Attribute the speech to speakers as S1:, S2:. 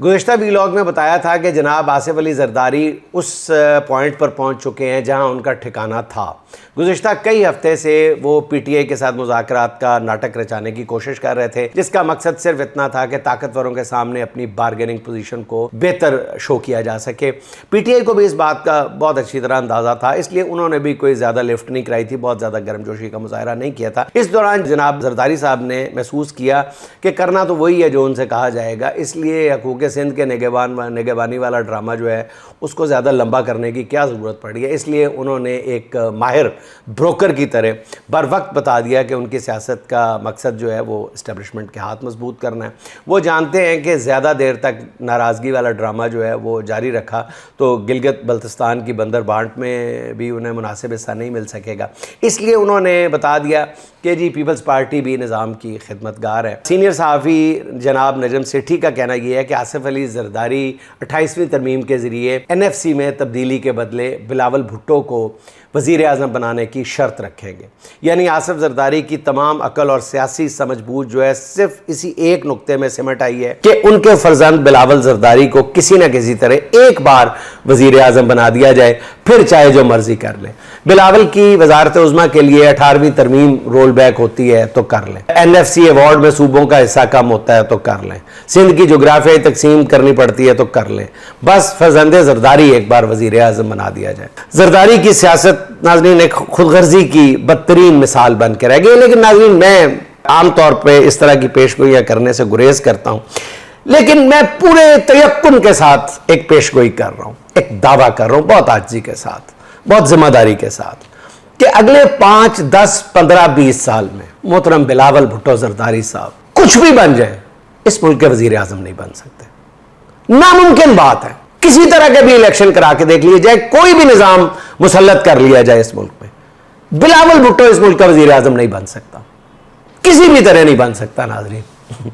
S1: گزشتہ ویلاگ میں بتایا تھا کہ جناب آصف علی زرداری اس پوائنٹ پر پہنچ چکے ہیں جہاں ان کا ٹھکانہ تھا۔ گزشتہ کئی ہفتے سے وہ پی ٹی آئی کے ساتھ مذاکرات کا ناٹک رچانے کی کوشش کر رہے تھے، جس کا مقصد صرف اتنا تھا کہ طاقتوروں کے سامنے اپنی بارگیننگ پوزیشن کو بہتر شو کیا جا سکے۔ پی ٹی آئی کو بھی اس بات کا بہت اچھی طرح اندازہ تھا، اس لیے انہوں نے بھی کوئی زیادہ لفٹ نہیں کرائی تھی، بہت زیادہ گرم جوشی کا مظاہرہ نہیں کیا تھا۔ اس دوران جناب زرداری صاحب نے محسوس کیا کہ کرنا تو وہی ہے جو ان سے کہا جائے گا، اس لیے حقوق سندھ کے نگہبانی والا ڈرامہ جو ہے اس کو زیادہ لمبا کرنے کی کیا ضرورت پڑی ہے۔ اس لیے انہوں نے ایک ماہر بروکر کی طرح بر وقت بتا دیا کہ ان کی سیاست کا مقصد جو ہے وہ اسٹیبلشمنٹ کے ہاتھ مضبوط کرنا ہے۔ وہ جانتے ہیں کہ زیادہ دیر تک ناراضگی والا ڈرامہ جو ہے وہ جاری رکھا تو گلگت بلتستان کی بندر بانٹ میں بھی انہیں مناسب حصہ نہیں مل سکے گا، اس لیے انہوں نے بتا دیا کہ جی پیپلز پارٹی بھی نظام کی خدمتگار ہے۔ سینئر صحافی جناب نجم سیٹھی کا کہنا یہ ہے کہ آصف علی زرداری 28ویں ترمیم کے ذریعے این ایف سی میں تبدیلی کے بدلے بلاول بھٹو کو وزیر اعظم بنانے کی شرط رکھیں گے، یعنی آصف زرداری کی تمام عقل اور سیاسی سمجھ بوجھ جو ہے صرف اسی ایک نقطے میں سمٹ آئی ہے کہ ان کے فرزند بلاول زرداری کو کسی نہ کسی طرح ایک بار وزیر اعظم بنا دیا جائے، پھر چاہے جو مرضی کر لیں۔ بلاول کی وزارت عظمیٰ کے لیے 18ویں ترمیم رول بیک ہوتی ہے تو کر لیں، این ایف سی ایوارڈ میں صوبوں کا حصہ کم ہوتا ہے تو کر لیں، سندھ کی جغرافیائی تقسیم کرنی پڑتی ہے تو کر لیں، بس فرزند زرداری ایک بار وزیر اعظم بنا دیا جائے۔ زرداری کی سیاست ناظرین ایک خود غرضی کی بدترین مثال بن کے رہ گئی، لیکن ناظرین میں عام طور پہ اس طرح کی پیشگوئیاں کرنے سے گریز کرتا ہوں، لیکن میں پورے تیقن کے ساتھ ایک پیشگوئی کر رہا ہوں، ایک دعویٰ کر رہا ہوں بہت عاجزی کے ساتھ، بہت ذمہ داری کے ساتھ، کہ اگلے 5 10 15 20 سال میں محترم بلاول بھٹو زرداری صاحب کچھ بھی بن جائے اس ملک کے وزیر اعظم نہیں بن سکتے۔ ناممکن بات ہے، کسی طرح کے بھی الیکشن کرا کے دیکھ لیے جائے، کوئی بھی نظام مسلط کر لیا جائے اس ملک میں، بلاول بھٹو اس ملک کا وزیر اعظم نہیں بن سکتا، کسی بھی طرح نہیں بن سکتا ناظرین۔